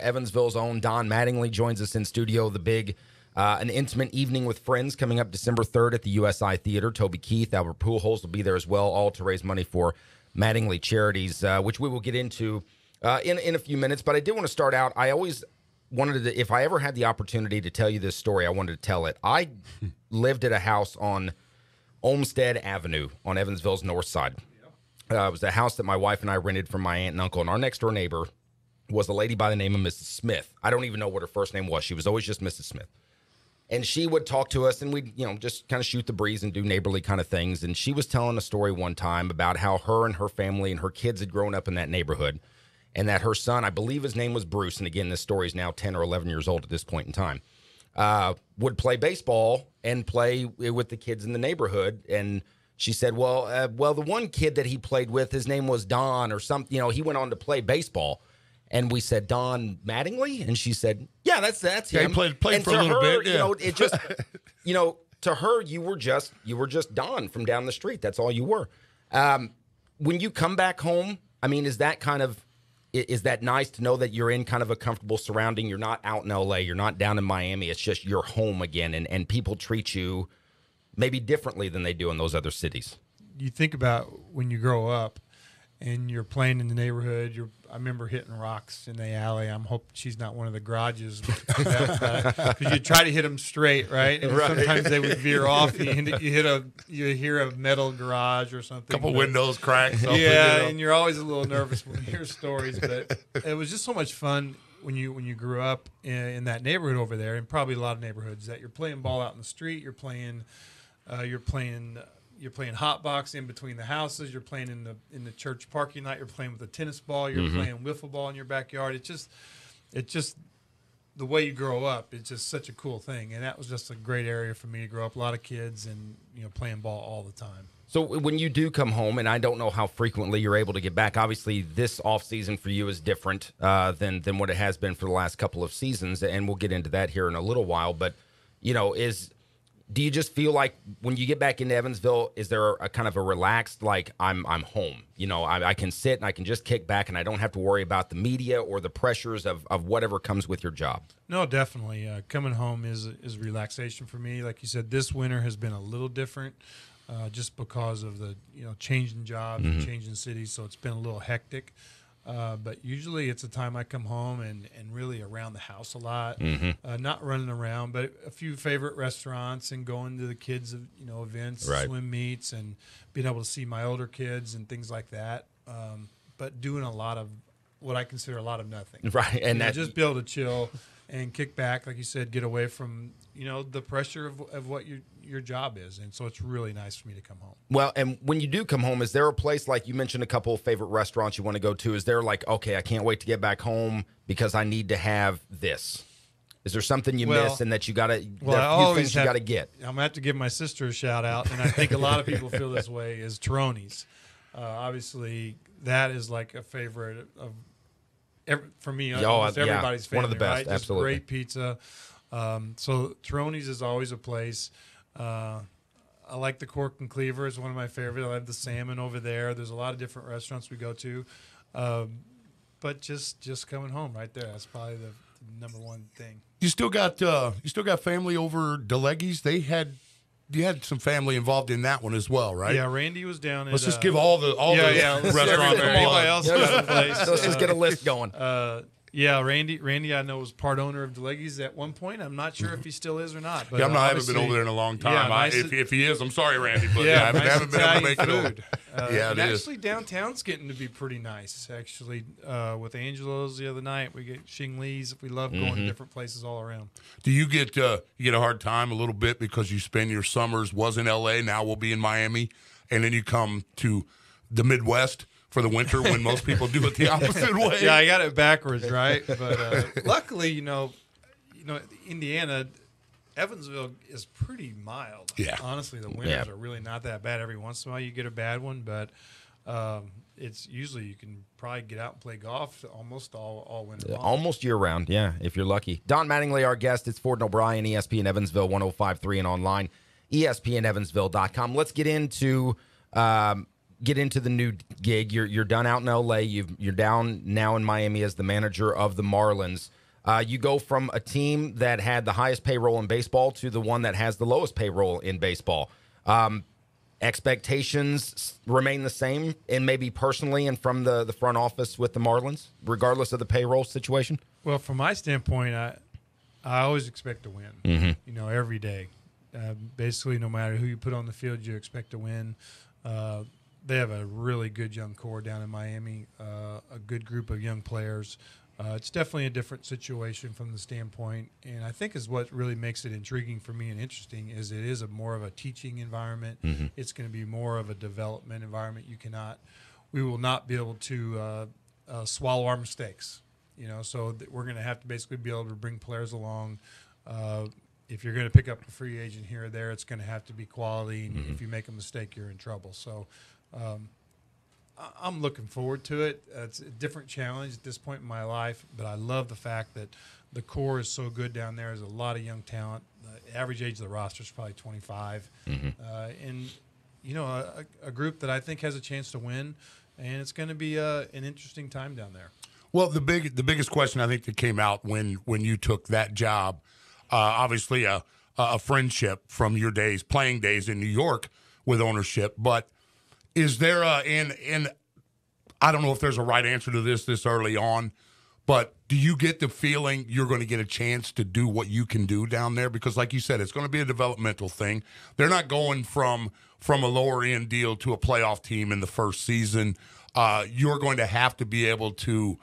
Evansville's own Don Mattingly joins us in studio. The big, an intimate evening with friends coming up December 3rd at the USI Theater. Toby Keith, Albert Pujols will be there as well, all to raise money for Mattingly Charities, which we will get into in a few minutes. But I did want to start out. I always wanted to, if I ever had the opportunity to tell you this story, I wanted to tell it. I lived at a house on Olmsted Avenue on Evansville's north side. It was a house that my wife and I rented from my aunt and uncle, and our next door neighbor was a lady by the name of Mrs. Smith. I don't even know what her first name was. She was always just Mrs. Smith. And she would talk to us, and we'd, just kind of shoot the breeze and do neighborly kind of things. And she was telling a story one time about how her and her family and her kids had grown up in that neighborhood, and that her son, I believe his name was Bruce, and again, this story is now 10 or 11 years old at this point in time, would play baseball and play with the kids in the neighborhood. And she said, well, the one kid that he played with, his name was Don or something. He went on to play baseball. And we said, Don Mattingly? And she said, yeah, that's him. He played for a little bit. Yeah. It just, to her, you were just Don from down the street. That's all you were. When you come back home, I mean, is that nice to know that you're in kind of a comfortable surrounding? You're not out in L.A., you're not down in Miami. It's just you're home again, and people treat you maybe differently than they do in those other cities. You think about when you grow up and you're playing in the neighborhood. I remember hitting rocks in the alley. I'm hoping she's not one of the garages, because you try to hit them straight, right? And sometimes they would veer off. You hear a metal garage or something. Couple windows cracked. Yeah, and you're always a little nervous when you hear stories. But it was just so much fun when you grew up in that neighborhood over there, and probably a lot of neighborhoods, that you're playing ball out in the street. You're playing hot box in between the houses. You're playing in the church parking lot. You're playing with a tennis ball. You're playing wiffle ball in your backyard. It's just the way you grow up. It's just such a cool thing, and that was just a great area for me to grow up. A lot of kids and playing ball all the time. So when you do come home, and I don't know how frequently you're able to get back. Obviously, this off season for you is different than what it has been for the last couple of seasons, and we'll get into that here in a little while. But do you just feel like when you get back into Evansville, is there a kind of a relaxed, like, I'm home? I can sit and I can just kick back and I don't have to worry about the media or the pressures of whatever comes with your job? No, definitely. Coming home is relaxation for me. Like you said, this winter has been a little different just because of the changing jobs and changing cities, so it's been a little hectic. But usually it's a time I come home and really around the house a lot, not running around, but a few favorite restaurants and going to the kids' events, swim meets, and being able to see my older kids and things like that. But doing a lot of what I consider a lot of nothing. Right, and just be able to chill and kick back, like you said, get away from the pressure of what your job is, and so it's really nice for me to come home. Well, and when you do come home, is there a place, like you mentioned a couple of favorite restaurants you want to go to? Is there like, okay, I can't wait to get back home because I need to have this? Is there something you miss and that you gotta? There are a few things you gotta get. I'm gonna have to give my sister a shout out, and I think a lot of people feel this way. Is Taroni's? Obviously, that is like a favorite of. For me, almost everybody's favorite. One of the best, right? Just absolutely. Great pizza. So Taroni's is always a place. I like the Cork and Cleaver is one of my favorites. I love the salmon over there. There's a lot of different restaurants we go to. But just coming home right there, that's probably the number one thing. You still got family over DeLegge's? You had some family involved in that one as well, right? Yeah, Randy was down at... Let's just give all the restaurants. Anybody else got a place. Let's just get a list going. Yeah, Randy, I know was part owner of DeLegge's at one point. I'm not sure if he still is or not. But I haven't been over there in a long time. Yeah, if he is, I'm sorry, Randy, but I haven't been able to make it over. It is. Actually, downtown's getting to be pretty nice. Actually, with Angelo's the other night, we get Xing Li's. We love going to different places all around. Do you get a hard time a little bit because you spend your summers was in L.A., now we'll be in Miami, and then you come to the Midwest for the winter when most people do it the opposite way? Yeah, I got it backwards, right? But luckily, Indiana, Evansville is pretty mild. Yeah. Honestly, the winters are really not that bad. Every once in a while you get a bad one, but it's usually you can probably get out and play golf almost all winter long. Almost year-round, yeah, if you're lucky. Don Mattingly, our guest. It's Ford and O'Brien, ESPN Evansville 105.3 and online, ESPNEvansville.com. Let's get into get into the new gig. You're done out in LA. You're down now in Miami as the manager of the Marlins. You go from a team that had the highest payroll in baseball to the one that has the lowest payroll in baseball. Expectations remain the same, and maybe personally and from the front office with the Marlins, regardless of the payroll situation? Well, from my standpoint, I always expect to win, every day. Basically, no matter who you put on the field, you expect to win. They have a really good young core down in Miami, a good group of young players. It's definitely a different situation from the standpoint, and I think is what really makes it intriguing for me and interesting is it is more of a teaching environment. Mm-hmm. It's going to be more of a development environment. We will not be able to swallow our mistakes, so we're going to have to basically be able to bring players along. If you're going to pick up a free agent here or there, it's going to have to be quality, and if you make a mistake, you're in trouble. So I'm looking forward to it. It's a different challenge at this point in my life, but I love the fact that the core is so good down there. There's a lot of young talent. The average age of the roster is probably 25. And, a group that I think has a chance to win, and it's going to be an interesting time down there. Well, the biggest question I think that came out when you took that job, obviously a friendship from your playing days in New York with ownership, but is there and I don't know if there's a right answer to this early on, but do you get the feeling you're going to get a chance to do what you can do down there? Because like you said, it's going to be a developmental thing. They're not going from a lower end deal to a playoff team in the first season. You're going to have to be able to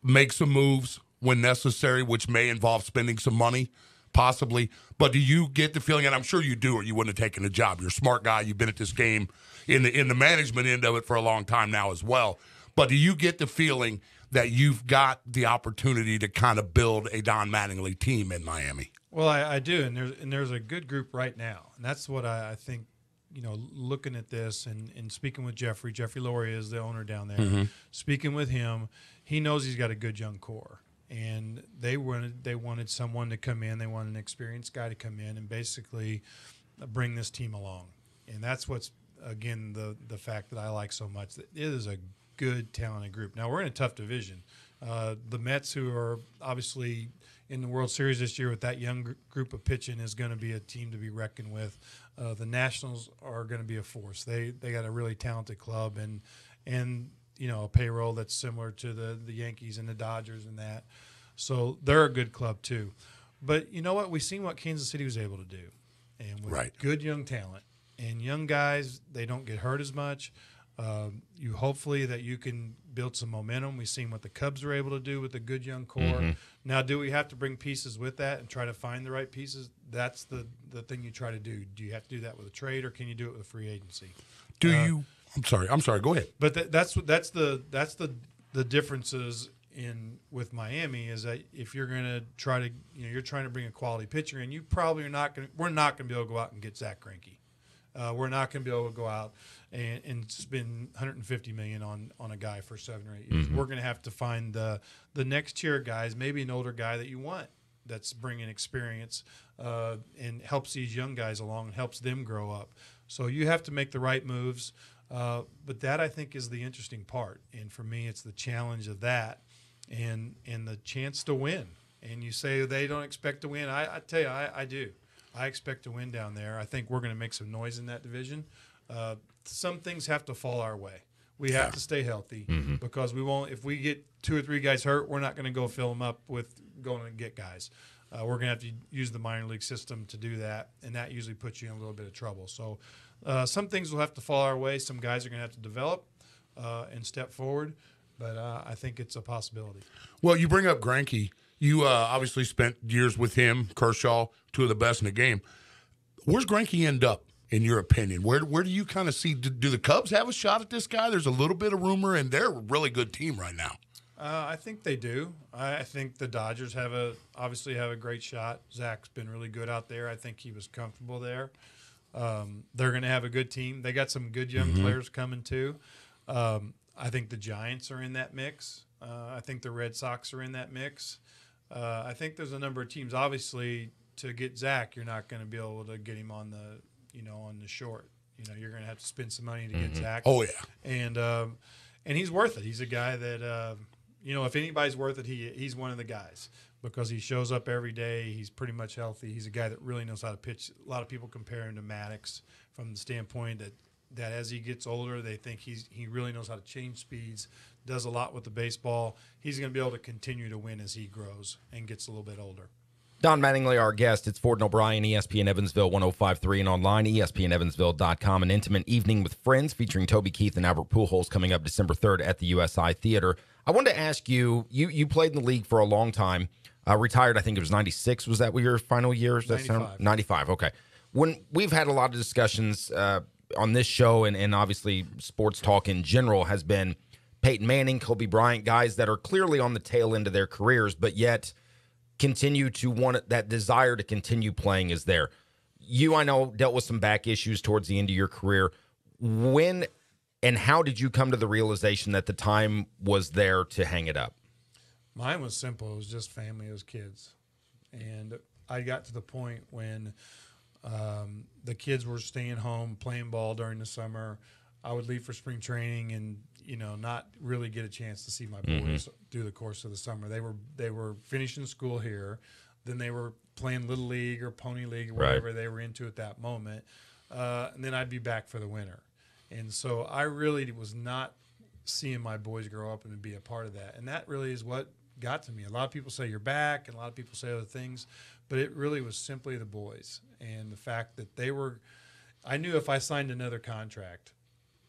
make some moves when necessary, which may involve spending some money, possibly. But do you get the feeling, and I'm sure you do, or you wouldn't have taken the job. You're a smart guy. You've been at this game in the management end of it for a long time now as well. But do you get the feeling that you've got the opportunity to kind of build a Don Mattingly team in Miami? Well, I do, and there's a good group right now, and that's what I think. Looking at this and speaking with Jeffrey Loria is the owner down there. Mm-hmm. Speaking with him, he knows he's got a good young core, and they wanted someone to come in. They wanted an experienced guy to come in and basically bring this team along, and that's what's. Again, the fact that I like so much, that it is a good, talented group. Now, we're in a tough division. The Mets, who are obviously in the World Series this year with that young group of pitching, is going to be a team to be reckoned with. The Nationals are going to be a force. They got a really talented club and a payroll that's similar to the Yankees and the Dodgers and that. So they're a good club too. But you know what? We've seen what Kansas City was able to do. And with good young talent. And young guys, they don't get hurt as much. You hopefully that you can build some momentum. We've seen what the Cubs were able to do with a good young core. Mm-hmm. Now, do we have to bring pieces with that and try to find the right pieces? That's the thing you try to do. Do you have to do that with a trade, or can you do it with free agency? I'm sorry. Go ahead. But that's the differences with Miami is that if you're going to try to you're trying to bring a quality pitcher in, we're not going to be able to go out and get Zach Greinke. We're not going to be able to go out and spend $150 million on a guy for 7 or 8 years. Mm-hmm. We're going to have to find the next tier guys, maybe an older guy that you want that's bringing experience and helps these young guys along and helps them grow up. So you have to make the right moves. But that, I think, is the interesting part. And for me, it's the challenge of that and the chance to win. And you say they don't expect to win. I tell you, I do. I expect to win down there. I think we're going to make some noise in that division. Some things have to fall our way. We have to stay healthy because we won't. If we get 2 or 3 guys hurt, we're not going to go fill them up with going and get guys. We're going to have to use the minor league system to do that, and that usually puts you in a little bit of trouble. So some things will have to fall our way. Some guys are going to have to develop and step forward, but I think it's a possibility. Well, you bring up Greinke. You obviously spent years with him, Kershaw, 2 of the best in the game. Where's Greinke end up, in your opinion? Where do you kind of see, do the Cubs have a shot at this guy? There's a little bit of rumor, and they're a really good team right now. I think they do. I think the Dodgers obviously have a great shot. Zach's been really good out there. I think he was comfortable there. They're going to have a good team. They got some good young players coming too. I think the Giants are in that mix. I think the Red Sox are in that mix. I think there's a number of teams. Obviously, to get Zach, you're not going to be able to get him on the short. you're going to have to spend some money to get Zach. Oh yeah, and he's worth it. He's a guy that if anybody's worth it, he's one of the guys because he shows up every day. He's pretty much healthy. He's a guy that really knows how to pitch. A lot of people compare him to Maddox from the standpoint that as he gets older, they think he really knows how to change speeds, does a lot with the baseball. He's going to be able to continue to win as he grows and gets a little bit older. Don Mattingly, our guest. It's Ford and O'Brien, ESPN Evansville 105.3 and online, ESPNEvansville.com. An intimate evening with friends featuring Toby Keith and Albert Pujols coming up December 3rd at the USI Theater. I wanted to ask you played in the league for a long time, retired, I think it was 96. Was that your final year? 95. 95, okay. When we've had a lot of discussions on this show and obviously sports talk in general has been Peyton Manning, Kobe Bryant, guys that are clearly on the tail end of their careers, but yet continue to want that desire to continue playing is there. You, I know, dealt with some back issues towards the end of your career. When and how did you come to the realization that the time was there to hang it up? Mine was simple. It was just family. It was kids. And I got to the point when the kids were staying home, playing ball during the summer. I would leave for spring training and, not really get a chance to see my boys through the course of the summer. They were finishing school here. Then they were playing Little League or Pony League or whatever they were into at that moment. And then I'd be back for the winter. And so I really was not seeing my boys grow up and be a part of that. And that really is what got to me. A lot of people say you're back, and a lot of people say other things, but it really was simply the boys and the fact that I knew if I signed another contract,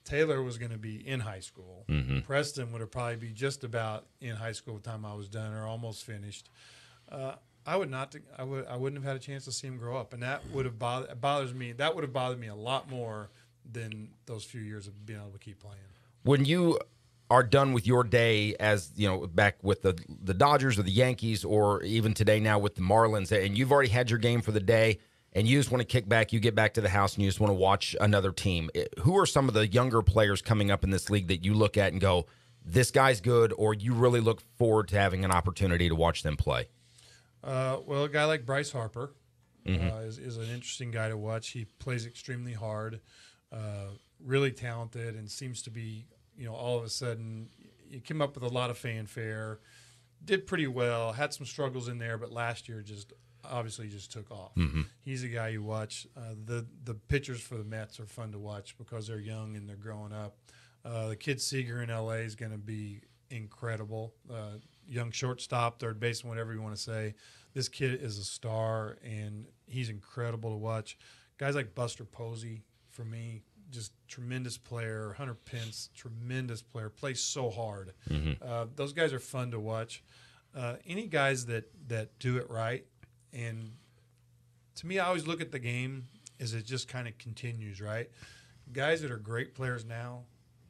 Taylor was going to be in high school. Preston would have probably be just about in high school by the time I was done or almost finished. I wouldn't have had a chance to see him grow up, and that would have bothered me. That would have bothered me a lot more than those few years of being able to keep playing. When you are done with your day as, back with the Dodgers or the Yankees or even today now with the Marlins, and you've already had your game for the day and you just want to kick back, you get back to the house and you just want to watch another team, who are some of the younger players coming up in this league that you look at and go, this guy's good, or you really look forward to having an opportunity to watch them play? Well, a guy like Bryce Harper is an interesting guy to watch. He plays extremely hard, really talented, and seems to be, all of a sudden, he came up with a lot of fanfare, did pretty well, had some struggles in there, but last year obviously just took off. He's a guy you watch. The pitchers for the Mets are fun to watch because they're young and they're growing up. The kid Seager in L.A. is going to be incredible. Young shortstop, third baseman, whatever you want to say. This kid is a star, and he's incredible to watch. Guys like Buster Posey, for me, just tremendous player. Hunter Pence, tremendous player, plays so hard. Those guys are fun to watch. Any guys that do it right, and to me, I always look at the game as it just kind of continues, right? Guys that are great players now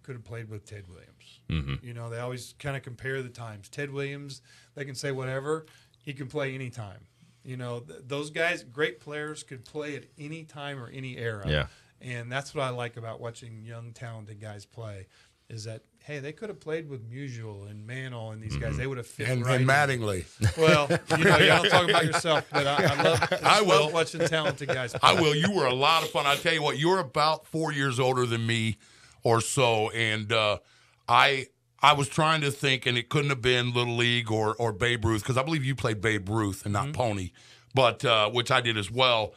could have played with Ted Williams. They always kind of compare the times. Ted Williams, they can say whatever. He can play anytime. Those guys, great players, could play at any time or any era. Yeah. And that's what I like about watching young, talented guys play is that, hey, they could have played with Musial and Mantle and these guys. They would have fit and right Mattingly. Well, you don't talk about yourself, but I love watching talented guys play. I will. You were a lot of fun. I tell you what, you're about 4 years older than me or so, and I was trying to think, and it couldn't have been Little League or Babe Ruth, because I believe you played Babe Ruth and not Pony, but which I did as well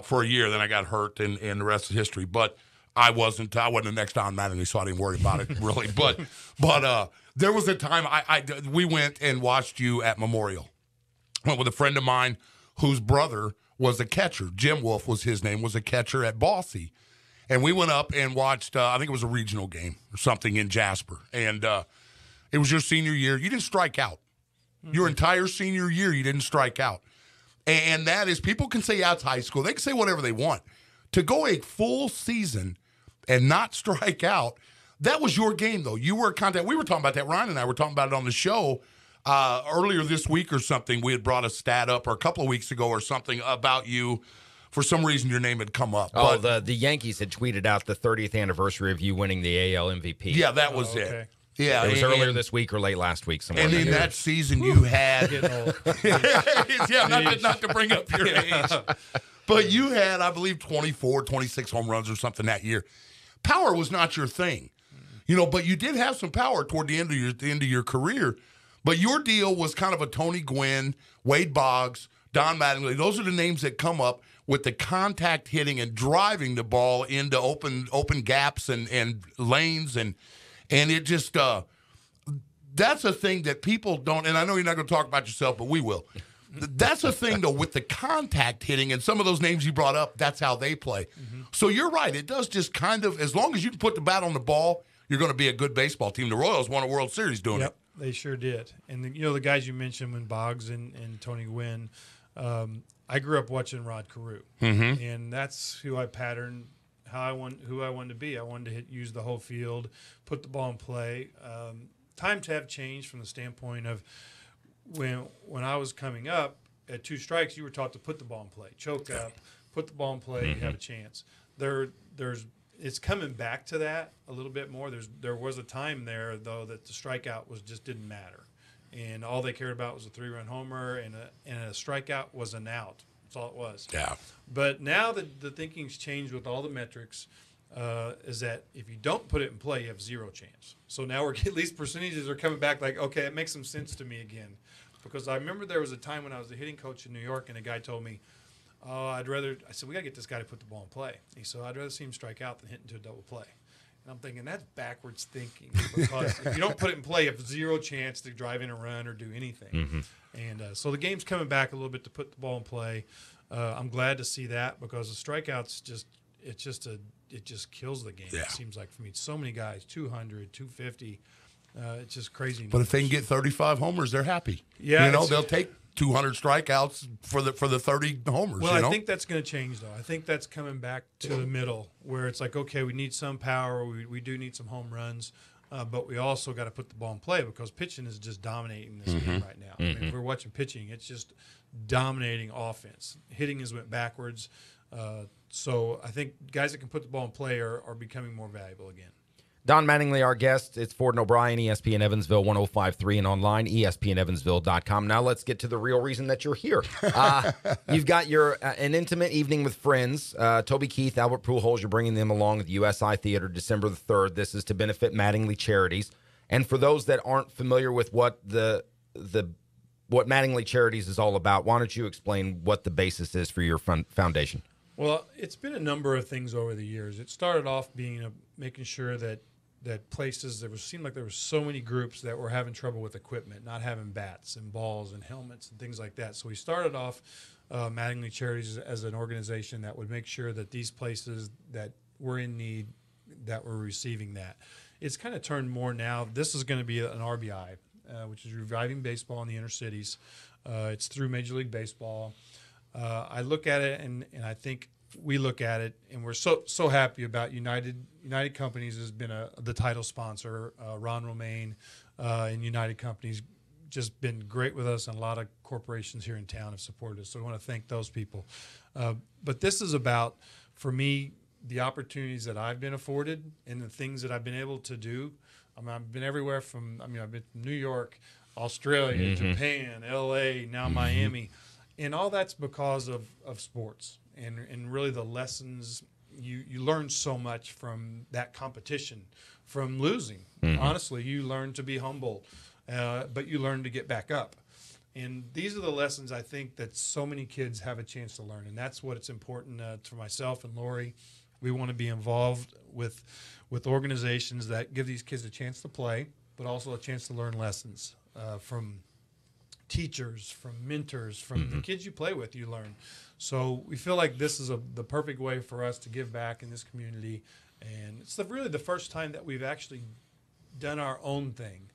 for a year. Then I got hurt, and the rest is history. But I wasn't the next Don Mattingly, so I didn't worry about it really. But there was a time we went and watched you at Memorial. Went with a friend of mine whose brother was a catcher. Jim Wolf was his name, was a catcher at Bossy. And we went up and watched, I think it was a regional game or something in Jasper. And it was your senior year. You didn't strike out. Your entire senior year, you didn't strike out. And that is, people can say that's high school. They can say whatever they want. To go a full season and not strike out, that was your game, though. You were we were talking about that. Ryan and I were talking about it on the show earlier this week or something. We had brought a stat up, or a couple of weeks ago or something, about you. For some reason, your name had come up. The Yankees had tweeted out the 30th anniversary of you winning the AL MVP. Yeah, that was it. Yeah, It was earlier this week or late last week. And in that season, you had not to bring up your age, but you had, I believe, 24, 26 home runs or something that year. Power was not your thing, but you did have some power toward the end of your career. But your deal was kind of a Tony Gwynn, Wade Boggs, Don Mattingly. Those are the names that come up with the contact hitting and driving the ball into open gaps and lanes and it just that's a thing that people don't. And I know you're not going to talk about yourself, but we will. That's a thing though with the contact hitting and some of those names you brought up. That's how they play. Mm-hmm. So you're right. It does just kind of, as long as you can put the bat on the ball, you're going to be a good baseball team. The Royals won a World Series doing it. They sure did. And the guys you mentioned, when Boggs and Tony Gwynn. I grew up watching Rod Carew, and that's who I patterned who I wanted to be. I wanted to use the whole field, put the ball in play. Times have changed from the standpoint of when I was coming up at 2 strikes, you were taught to put the ball in play, choke up, put the ball in play, you have a chance. It's coming back to that a little bit more. There was a time there though that the strikeout just didn't matter. And all they cared about was a 3-run homer, and a strikeout was an out. That's all it was. Yeah. But now the thinking's changed with all the metrics, is that if you don't put it in play, you have 0 chance. So now at least percentages are coming back like, okay, it makes some sense to me again. Because I remember there was a time when I was a hitting coach in New York, and a guy told me, I said, we got to get this guy to put the ball in play. He said, I'd rather see him strike out than hit into a double play. And I'm thinking, that's backwards thinking, because if you don't put it in play, you have 0 chance to drive in a run or do anything. Mm-hmm. And so the game's coming back a little bit to put the ball in play. I'm glad to see that, because the strikeouts it just kills the game. Yeah. It seems like for me, so many guys, 200, 250. It's just crazy. But if they can get 35 homers, they're happy. Yeah, they'll take 200 strikeouts for the 30 homers. Well, I think that's going to change, though. I think that's coming back to the middle, where it's like, okay, we need some power. We do need some home runs, but we also got to put the ball in play, because pitching is just dominating this game right now. I mean, if we're watching pitching, it's just dominating offense. Hitting has went backwards. So I think guys that can put the ball in play are becoming more valuable again. Don Mattingly, our guest. It's Ford and O'Brien, ESPN Evansville 105.3, and online, ESPNEvansville.com. Now let's get to the real reason that you're here. You've got an intimate evening with friends. Toby Keith, Albert Pujols, you're bringing them along at the USI Theater December the 3rd. This is to benefit Mattingly Charities. And for those that aren't familiar with what what Mattingly Charities is all about, why don't you explain what the basis is for your foundation? Well, it's been a number of things over the years. It started off being making sure that places, seemed like there were so many groups that were having trouble with equipment, not having bats and balls and helmets and things like that. So we started off Mattingly Charities as an organization that would make sure that these places that were in need, that were receiving that. It's kind of turned more now. This is going to be an RBI, which is reviving baseball in the inner cities. It's through Major League Baseball. I look at it, and I think we look at it, and we're so happy about United Companies has been the title sponsor. Ron Romaine and United Companies just been great with us, and a lot of corporations here in town have supported us. So I want to thank those people. But this is about, for me, the opportunities that I've been afforded and the things that I've been able to do. I've been everywhere I've been from New York, Australia, Japan, LA, now Miami. And all that's because of sports and really the lessons. You learn so much from that competition, from losing. Honestly, you learn to be humble, but you learn to get back up. And these are the lessons I think that so many kids have a chance to learn. And that's what it's important for myself and Lori. We want to be involved with organizations that give these kids a chance to play, but also a chance to learn lessons from teachers, from mentors, from the kids you play with, you learn. So we feel like this is the perfect way for us to give back in this community. And it's really the first time that we've actually done our own thing.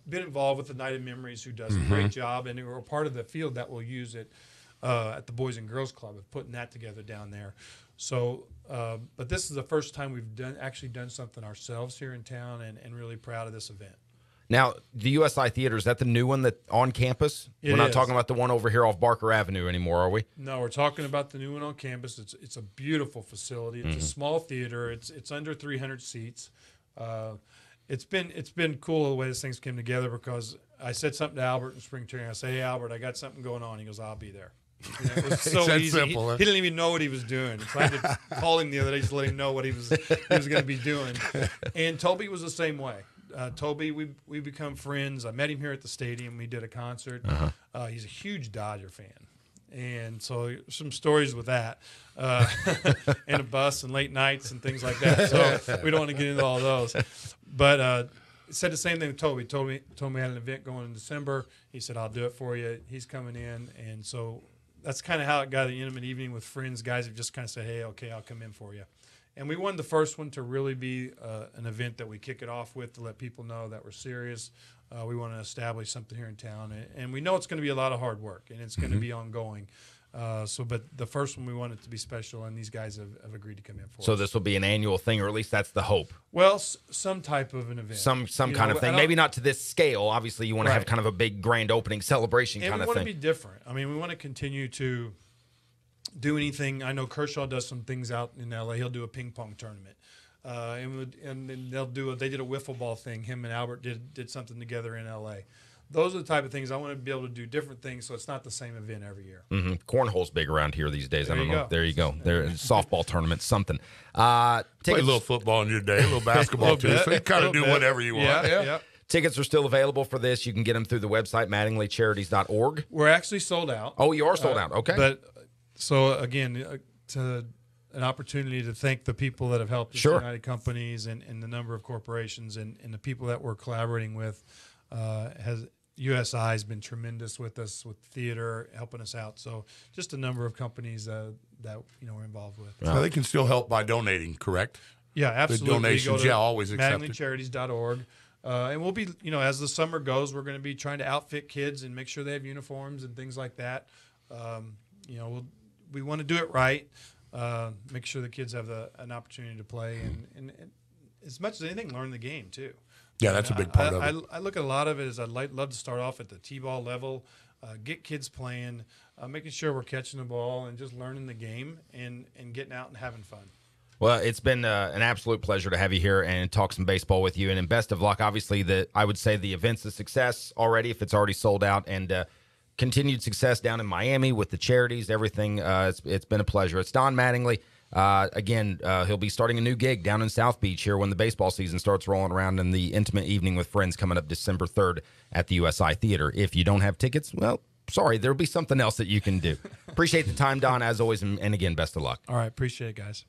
Been involved with the Night of Memories, who does a great job, and we're part of the field that will use it at the Boys and Girls Club of putting that together down there. So, but this is the first time we've actually done something ourselves here in town, and really proud of this event. Now, the USI Theater, is that the new one that on campus? We're not talking about the one over here off Barker Avenue anymore, are we? No, we're talking about the new one on campus. It's a beautiful facility. It's a small theater. It's under 300 seats. it's been cool the way this things came together, because I said something to Albert in spring training. I say, "Hey, Albert, I got something going on." He goes, "I'll be there." You know, it was so It's that easy. simple, huh? He didn't even know what he was doing. So I had to call him the other day just to let him know what he was going to be doing. And Toby was the same way. Toby, we become friends. I met him here at the stadium. We did a concert. He's a huge Dodger fan. And so some stories with that, and a bus and late nights and things like that. So we don't want to get into all those. But said the same thing with Toby. Told me I had an event going in December. He said, "I'll do it for you." He's coming in. And so that's kind of how it got, the intimate evening with friends. Guys have just kind of said, "Hey, okay, I'll come in for you." And we wanted the first one to really be an event that we kick it off with, to let people know that we're serious. We want to establish something here in town. And we know it's going to be a lot of hard work, and it's going to be ongoing. But the first one, we want it to be special, and these guys have agreed to come in for us. So this will be an annual thing, or at least that's the hope. Well, some type of an event. Some kind of thing. Maybe not to this scale. Obviously, you want to have kind of a big grand opening celebration kind of thing. And we want to be different. I mean, we want to continue to do anything. I know Kershaw does some things out in L.A. He'll do a ping pong tournament. And then they did a wiffle ball thing. Him and Albert did something together in L.A. Those are the type of things I want to be able to do, different things, so it's not the same event every year. Cornhole's big around here these days. I don't know. There you go. There, softball tournament, something. Play a little football in your day, a little basketball too. So you kind of do whatever you want. Yeah. Tickets are still available for this. You can get them through the website, mattinglycharities.org. We're actually sold out. Oh, you are sold out. Okay. But so again, an opportunity to thank the people that have helped us, United Companies and the number of corporations and the people that we're collaborating with. USI has been tremendous with us, with theater, helping us out. So just a number of companies that we're involved with. So they can still help by donating, correct? Yeah, absolutely. The donations, always accepted. MattinglyCharities.org. And we'll be, as the summer goes, we're going to be trying to outfit kids and make sure they have uniforms and things like that. We want to do it right. Make sure the kids have an opportunity to play and as much as anything, learn the game too. Yeah, that's a big part of it. I look at a lot of it as I'd love to start off at the T-ball level, get kids playing, making sure we're catching the ball and just learning the game and getting out and having fun. Well, it's been an absolute pleasure to have you here and talk some baseball with you. And best of luck. Obviously, I would say the event's a success already if it's already sold out, and continued success down in Miami with the charities, everything. It's been a pleasure. It's Don Mattingly. Again, he'll be starting a new gig down in South Beach here when the baseball season starts rolling around, and the intimate evening with friends coming up December 3rd at the USI Theater. If you don't have tickets, well, sorry, there'll be something else that you can do. Appreciate the time, Don, as always, and again, best of luck. All right, appreciate it, guys.